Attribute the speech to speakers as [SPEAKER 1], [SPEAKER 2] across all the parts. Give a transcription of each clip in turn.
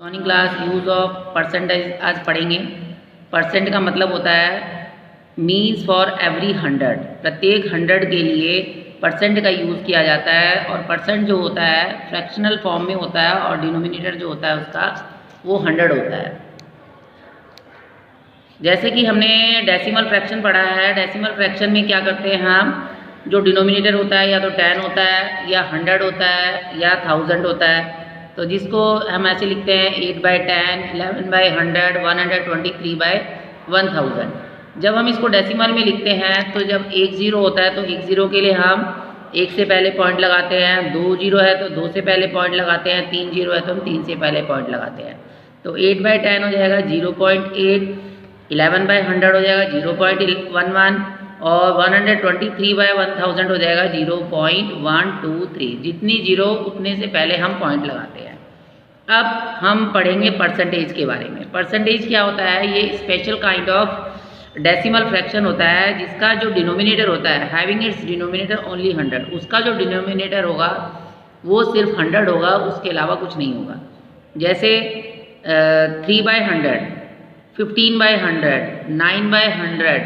[SPEAKER 1] Morning class use of percentage आज पढ़ेंगे। Percent का मतलब होता है मीन्स फॉर एवरी 100, प्रत्येक 100 के लिए परसेंट का यूज़ किया जाता है। और परसेंट जो होता है फ्रैक्शनल फॉर्म में होता है और डिनोमिनेटर जो होता है उसका वो 100 होता है। जैसे कि हमने डेसिमल फ्रैक्शन पढ़ा है, डेसिमल फ्रैक्शन में क्या करते हैं हम, जो डिनोमिनेटर होता है या तो 10 होता है या 100 होता है या 1000 होता है। तो जिसको हम ऐसे लिखते हैं 8/10, 11/100, 123/1000। जब हम इसको डेसिमल में लिखते हैं तो जब 1 0 होता है तो 1 0 के लिए हम 1 से पहले पॉइंट लगाते हैं, 2 0 है तो 2 से पहले पॉइंट लगाते हैं, 3 0 है तो हम 3 से पहले पॉइंट लगाते हैं। तो 8/10 हो जाएगा 0.8, 11/100 हो जाएगा 0.11 और 123/1000 हो जाएगा 0.123। जितनी जीरो उतने से पहले हम पॉइंट लगाते हैं। अब हम पढ़ेंगे परसेंटेज के बारे में। परसेंटेज क्या होता है, ये special kind of decimal fraction होता है जिसका जो डिनोमिनेटर होता है हैविंग इट्स डिनोमिनेटर ओनली 100, उसका जो डिनोमिनेटर होगा वो सिर्फ 100 होगा, उसके अलावा कुछ नहीं होगा। जैसे 3/100, 15/100, 9/100,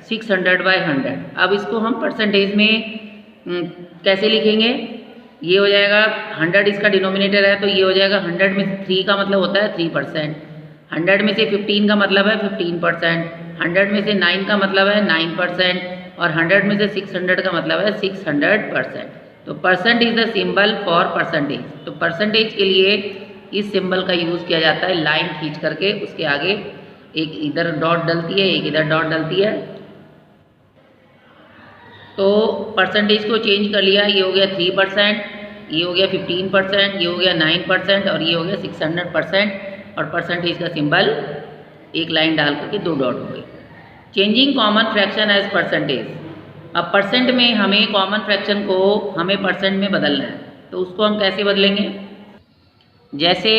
[SPEAKER 1] 600/100। अब इसको हम परसेंटेज में कैसे लिखेंगे, ये हो जाएगा 100 इसका डिनोमिनेटर है तो ये हो जाएगा 100 में से 3 का मतलब होता है 3%, 100 में से 15 का मतलब है 15%, 100 में से 9 का मतलब है 9% और 100 में से 600 का मतलब है 600%। तो percent is the symbol for percentage. तो परसेंटेज के लिए इस सिंबल का यूज़ किया जाता है, लाइन खींच करके उसके आगे एक इधर डॉट डलती है, एक इधर डॉट डलती है। तो परसेंटेज को चेंज कर लिया, ये हो गया 3%, ये हो गया 15%, ये हो गया 9% और ये हो गया 600%। और परसेंटेज का सिंबल एक लाइन डाल करके 2 डॉट हो गए। Changing common fraction as percentage. अब परसेंट में हमें कॉमन फ्रैक्शन को हमें परसेंट में बदलना है, तो उसको हम कैसे बदलेंगे। जैसे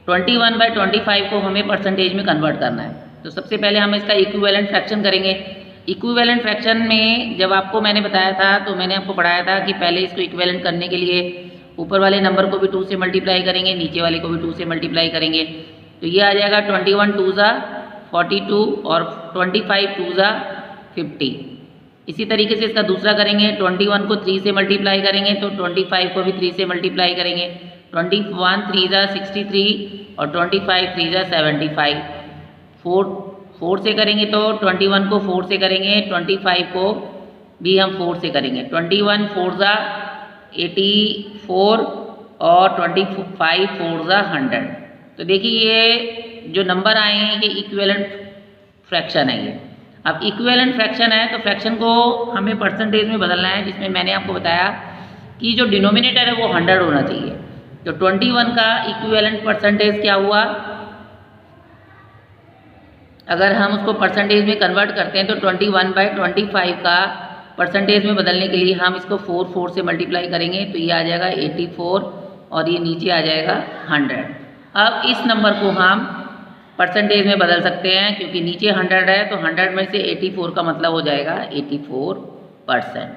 [SPEAKER 1] 21/25 को हमें परसेंटेज में कन्वर्ट करना है, तो सबसे पहले हम इसका इक्विवेलेंट फ्रैक्शन करेंगे। इक्विवेलेंट फ्रैक्शन में जब आपको मैंने बताया था तो मैंने आपको पढ़ाया था कि पहले इसको इक्विवेलेंट करने के लिए ऊपर वाले नंबर को भी 2 से मल्टीप्लाई करेंगे, नीचे वाले को भी 2 से मल्टीप्लाई करेंगे। तो ये आ जाएगा 21 2 ज़ा 42 और 25 2 ज़ा 50। इसी तरीके से इसका दूसरा करेंगे, 21 को 3 से मल्टीप्लाई करेंगे तो 25 को भी 3 से मल्टीप्लाई करेंगे। 21 3 ज़ा 63 और 25 3 ज़ा 75। 4 से करेंगे तो 21 को 4 से करेंगे, 25 को भी हम 4 से करेंगे। 21 4 ज़ा 84 और 25 4 ज़ा 100। तो देखिए ये जो नंबर आए हैं ये इक्विवेलेंट फ्रैक्शन है। ये अब इक्विवेलेंट फ्रैक्शन है तो फ्रैक्शन को हमें परसेंटेज में बदलना है, जिसमें मैंने आपको बताया कि जो डिनोमिनेटर है वो 100 होना चाहिए। तो 21 का इक्विवेलेंट परसेंटेज क्या हुआ, अगर हम उसको परसेंटेज में कन्वर्ट करते हैं तो 21/25 का परसेंटेज में बदलने के लिए हम इसको 4 से मल्टीप्लाई करेंगे तो ये आ जाएगा 84 और ये नीचे आ जाएगा 100। अब इस नंबर को हम परसेंटेज में बदल सकते हैं क्योंकि नीचे 100 है तो 100 में से 84 का मतलब हो जाएगा 84%।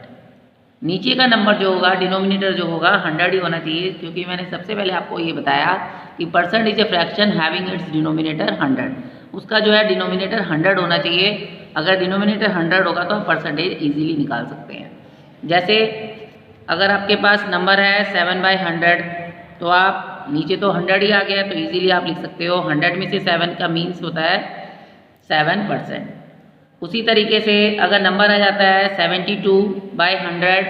[SPEAKER 1] नीचे का नंबर जो होगा डिनोमिनेटर जो होगा 100 ही होना चाहिए, क्योंकि मैंने सबसे पहले आपको ये बताया कि percent is a fraction having its denominator 100, उसका जो है डिनोमिनेटर 100 होना चाहिए। अगर डिनोमिनेटर 100 होगा तो हम परसेंटेज इजीली निकाल सकते हैं। जैसे अगर आपके पास नंबर है 7/100 तो आप नीचे तो 100 ही आ गया तो इजीली आप लिख सकते हो 100 में से 7 का मीन्स होता है 7%। उसी तरीके से अगर नंबर आ जाता है 72/100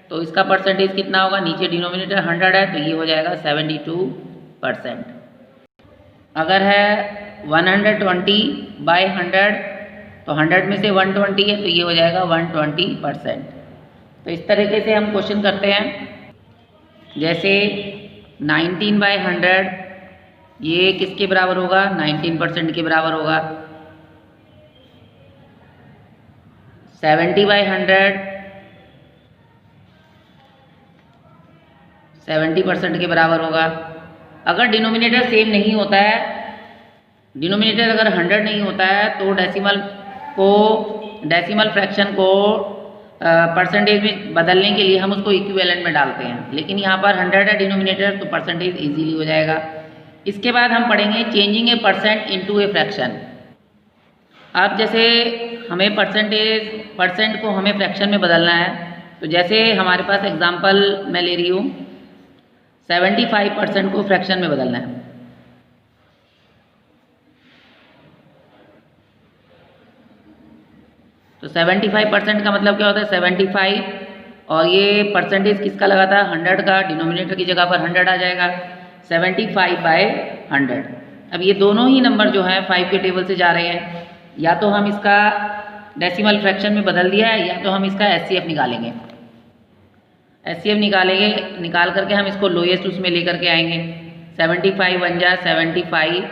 [SPEAKER 1] तो इसका परसेंटेज कितना होगा, नीचे डिनोमिनेटर 100 है तो ये हो जाएगा 72%। अगर है 120/100 तो 100 में से 120 है तो ये हो जाएगा 120%। तो इस तरीके से हम क्वेश्चन करते हैं। जैसे 19/100 ये किसके बराबर होगा, 19% के बराबर होगा। 70/100 70% के बराबर होगा। अगर डिनोमिनेटर सेम नहीं होता है, डिनोमिनेटर अगर 100 नहीं होता है तो डेसिमल फ्रैक्शन को परसेंटेज में बदलने के लिए हम उसको इक्विवेलेंट में डालते हैं, लेकिन यहाँ पर 100 है डिनोमिनेटर तो परसेंटेज इजीली हो जाएगा। इसके बाद हम पढ़ेंगे changing A percent into a fraction. अब जैसे हमें परसेंट को हमें फ्रैक्शन में बदलना है, तो जैसे हमारे पास एग्जांपल मैं ले रही हूँ 75% को फ्रैक्शन में बदलना है। तो 75% का मतलब क्या होता है 75, और ये परसेंटेज किसका लगा था 100 का, डिनोमिनेटर की जगह पर 100 आ जाएगा, 75/100। अब ये दोनों ही नंबर जो हैं 5 के टेबल से जा रहे हैं, या तो हम इसका डेसिमल फ्रैक्शन में बदल दिया है या तो हम इसका एचसीएफ निकालेंगे। एचसीएफ निकाल करके हम इसको लोएस्ट उसमें लेकर के आएंगे। 75 1 जा 75,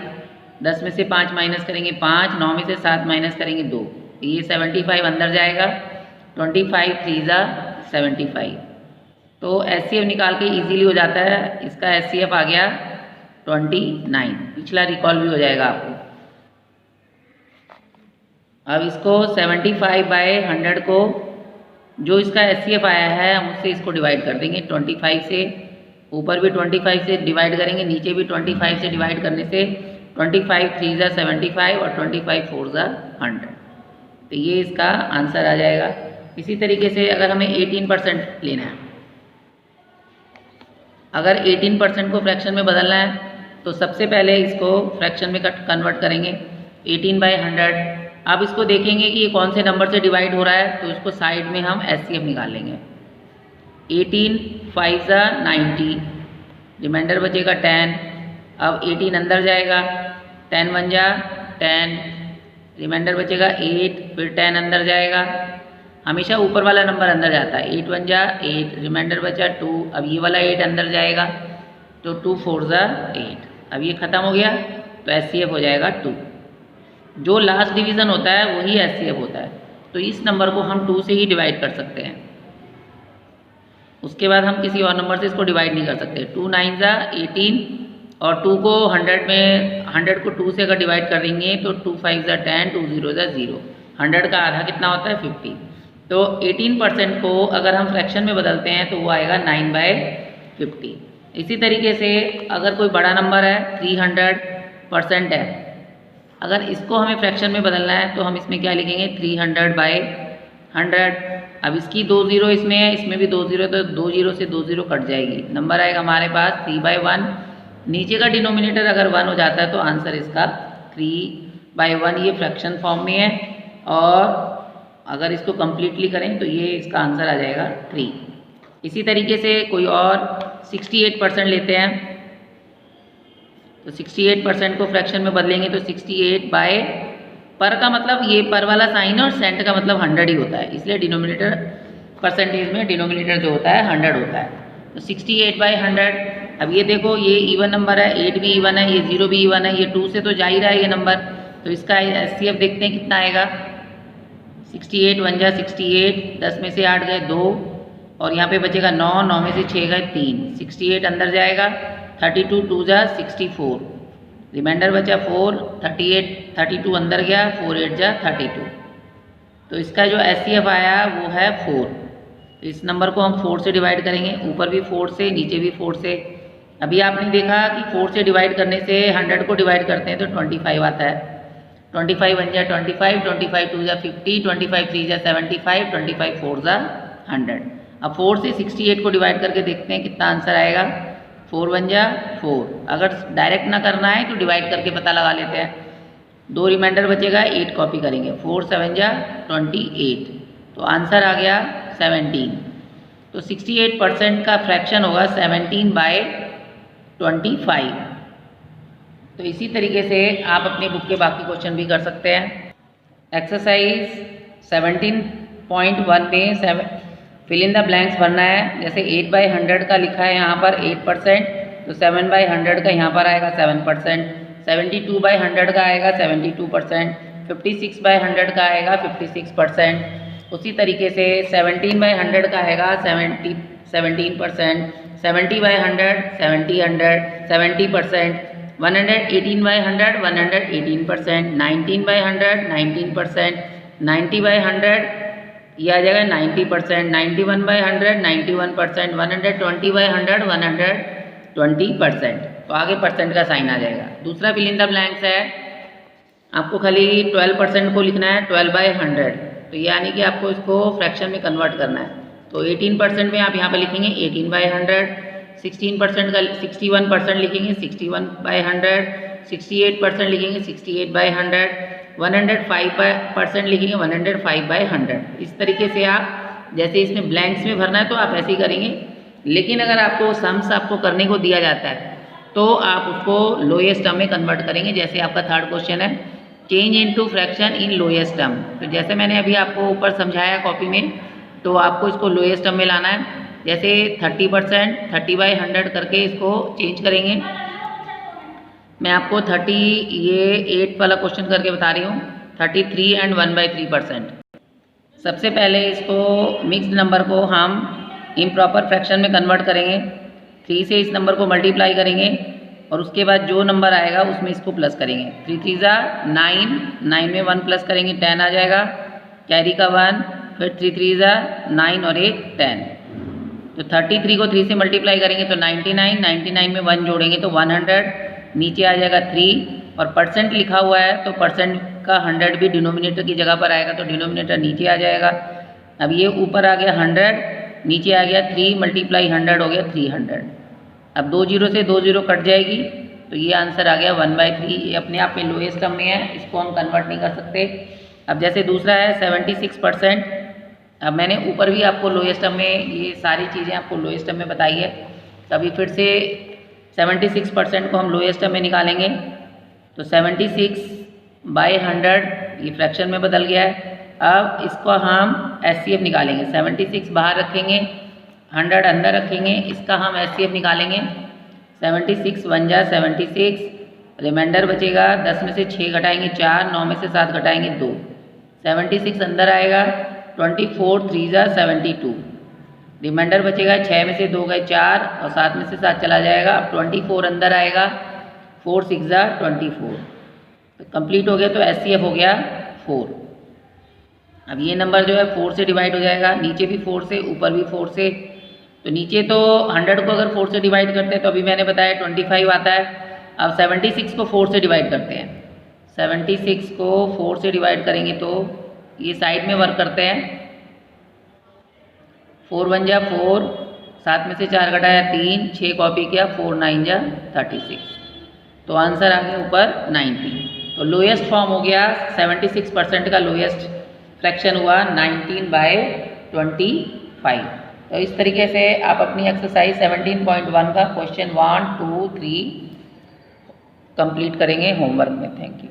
[SPEAKER 1] 10 में से 5 माइनस करेंगे 5, 9 में से 7 माइनस करेंगे 2, ये 75 अंदर जाएगा, 25 3 जा 75। तो एचसीएफ निकाल के इजीली हो जाता है। इसका एचसीएफ आ गया 29, पिछला रिकॉल भी हो जाएगा आपको। अब इसको 75/100 को जो इसका एचसीएफ आया है हम उससे इसको डिवाइड कर देंगे 25 से, ऊपर भी 25 से डिवाइड करेंगे, नीचे भी 25 से डिवाइड करने से 25 3 जा 75 और 25 4 जा 100। तो ये इसका आंसर आ जाएगा। इसी तरीके से अगर हमें 18% लेना है, अगर 18% को फ्रैक्शन में बदलना है तो सबसे पहले इसको फ्रैक्शन में कन्वर्ट करेंगे 18/100। अब इसको देखेंगे कि ये कौन से नंबर से डिवाइड हो रहा है, तो इसको साइड में हम एचसीएफ निकाल लेंगे। 18 5 जा 90, रिमाइंडर बचेगा 10। अब 18 अंदर जाएगा, 10 1 जा 10, रिमाइंडर बचेगा 8, फिर 10 अंदर जाएगा, हमेशा ऊपर वाला नंबर अंदर जाता है, 8 1 जा 8, रिमाइंडर बचा 2, अब ये वाला 8 अंदर जाएगा, तो 2 4 जा 8। अब ये ख़त्म हो गया तो एचसीएफ हो जाएगा 2। जो लास्ट डिवीज़न होता है वही एचसीएफ होता है, तो इस नंबर को हम 2 से ही डिवाइड कर सकते हैं। उसके बाद हम किसी और नंबर से इसको डिवाइड नहीं कर सकते। 2 9 जा 18, और 2 को 100 में 100 को 2 से अगर डिवाइड कर देंगे तो 2 5 जा 10, 2 0 जा 0, 100 का आधा कितना होता है 50। तो 18% को अगर हम फ्रैक्शन में बदलते हैं तो वो आएगा 9/50। इसी तरीके से अगर कोई बड़ा नंबर है 300% है, अगर इसको हमें फ्रैक्शन में बदलना है तो हम इसमें क्या लिखेंगे 300/100। अब इसकी 2 0 इसमें है, इसमें भी 2 0, तो 2 0 से 2 0 कट जाएगी, नंबर आएगा हमारे पास 3/1। नीचे का डिनोमिनेटर अगर 1 हो जाता है तो आंसर इसका 3/1, ये फ्रैक्शन फॉर्म में है। और अगर इसको कम्प्लीटली करें तो ये इसका आंसर आ जाएगा 3। इसी तरीके से कोई और 68% लेते हैं, तो 68% को फ्रैक्शन में बदलेंगे तो 68 पर का मतलब ये पर वाला साइन है और सेंट का मतलब 100 ही होता है, इसलिए डिनोमिनेटर परसेंटेज में डिनोमिनेटर जो होता है 100 होता है। तो 68/100। अब ये देखो ये इवन नंबर है, 8 भी इवन है, ये 0 भी इवन है, ये 2 से तो जा ही रहा है ये नंबर, तो इसका एचसीएफ देखते हैं कितना आएगा। 68 1 जा 68, 10 में से 8 गए 2, और यहाँ पे बचेगा 9, 9 में से 6 गए 3, 68 अंदर जाएगा, 32 2 जा 64, रिमाइंडर बचा 4, 38 32 अंदर गया, 4 8 जा 32। तो इसका जो एचसीएफ आया वो है 4। इस नंबर को हम 4 से डिवाइड करेंगे, ऊपर भी 4 से नीचे भी 4 से। अभी आपने देखा कि 4 से डिवाइड करने से 100 को डिवाइड करते हैं तो 25 आता है। 25 1 जा 25, 25 2 जा 50, 25 3 जा 75, 25 4 जा 100। अब 4 से 68 को डिवाइड करके देखते हैं कितना आंसर आएगा। 4 1 जा 4, अगर डायरेक्ट ना करना है तो डिवाइड करके पता लगा लेते हैं। 2 रिमाइंडर बचेगा, 8 कॉपी करेंगे, 4 7 जा 28, तो आंसर आ गया 17। तो 68% का फ्रैक्शन होगा 17/25। तो इसी तरीके से आप अपनी बुक के बाकी क्वेश्चन भी कर सकते हैं। एक्सरसाइज 17.1 में फिल इन द ब्लैंक्स भरना है। जैसे 8/100 का लिखा है यहाँ पर 8%, तो 7/100 का यहाँ पर आएगा 7%, 72/100 का आएगा 72%, 56/100 का आएगा 56%। उसी तरीके से 17/100 का आएगा 17%, 70/100 70%, 118/100 118%, 19/100 19%, 90/100 ये आ जाएगा 90%, 91/100 91%, 120/100 120%। तो आगे परसेंट का साइन आ जाएगा। दूसरा फिल इन द ब्लैंक्स है, आपको खाली 12% को लिखना है 12/100, तो यानी कि आपको इसको फ्रैक्शन में कन्वर्ट करना है। तो 18% में आप यहाँ पे लिखेंगे 18/100, 16% का 61% लिखेंगे 61/100, 68% लिखेंगे 68/100, 105% लिखेंगे 105/100। इस तरीके से आप जैसे इसमें ब्लैंक्स में भरना है तो आप ऐसे ही करेंगे। लेकिन अगर आपको सम्स आपको करने को दिया जाता है तो आप उसको लोएस्ट टर्म में कन्वर्ट करेंगे। जैसे आपका थर्ड क्वेश्चन है, change into fraction in lowest term. तो जैसे मैंने अभी आपको ऊपर समझाया कॉपी में, तो आपको इसको लोएस्ट टर्म में लाना है। जैसे 30% 30/100 करके इसको चेंज करेंगे। मैं आपको 8 वाला क्वेश्चन करके बता रही हूँ, 33 एंड 1/3%। सबसे पहले इसको मिक्स्ड नंबर को हम इम्प्रॉपर फ्रैक्शन में कन्वर्ट करेंगे। 3 से इस नंबर को मल्टीप्लाई करेंगे और उसके बाद जो नंबर आएगा उसमें इसको प्लस करेंगे। 3 3 जा 9, 9 में 1 प्लस करेंगे 10 आ जाएगा, कैरी का 1, फिर 3 3 जा 9 और 1 10। तो 33 को 3 से मल्टीप्लाई करेंगे तो 99, 99 में 1 जोड़ेंगे तो 100, नीचे आ जाएगा 3 और परसेंट लिखा हुआ है तो परसेंट का 100 भी डिनोमिनेटर की जगह पर आएगा तो डिनोमिनेटर नीचे आ जाएगा। अब ये ऊपर आ गया 100, नीचे आ गया 3 मल्टीप्लाई 100 हो गया 300। अब 2 0 से 2 0 कट जाएगी तो ये आंसर आ गया 1/3। ये अपने आप में लोएस्ट टर्म में है, इसको हम कन्वर्ट नहीं कर सकते। अब जैसे दूसरा है 76%। अब मैंने ऊपर भी आपको लोएस्ट टर्म में ये सारी चीज़ें आपको लोएस्ट टर्म में बताई है। तभी फिर से 76% को हम लोएस्ट टर्म में निकालेंगे तो 76/100 ये फ्रैक्शन में बदल गया है। अब इसको हम एचसीएफ निकालेंगे। 76 बाहर रखेंगे, 100 अंदर रखेंगे, इसका हम एचसीएफ निकालेंगे। 76 1 जा 76, रिमाइंडर बचेगा 10 में से 6 घटाएंगे 4, 9 में से 7 घटाएंगे 2, 76 अंदर आएगा। 24 3 जा 72, रिमाइंडर बचेगा 6 में से 2 गए 4 और 7 में से 7 चला जाएगा। अब 24 अंदर आएगा, 4 6 जा 24, तो कंप्लीट हो गया। तो एचसीएफ हो गया 4। अब ये नंबर जो है 4 से डिवाइड हो जाएगा, नीचे भी 4 से ऊपर भी 4 से। तो नीचे तो 100 को अगर 4 से डिवाइड करते हैं तो अभी मैंने बताया 25 आता है। अब 76 को 4 से डिवाइड करते हैं। 76 को 4 से डिवाइड करेंगे तो ये साइड में वर्क करते हैं। 4 1 जा 4, 7 में से 4 घटाया 3, 6 कॉपी किया, 4 9 जा 36, तो आंसर आ गया ऊपर 90। तो लोएस्ट फॉर्म हो गया 76% का लोएस्ट फ्रैक्शन हुआ 19/25। तो इस तरीके से आप अपनी एक्सरसाइज 17.1 का क्वेश्चन 1 2 3 कंप्लीट करेंगे होमवर्क में। Thank you.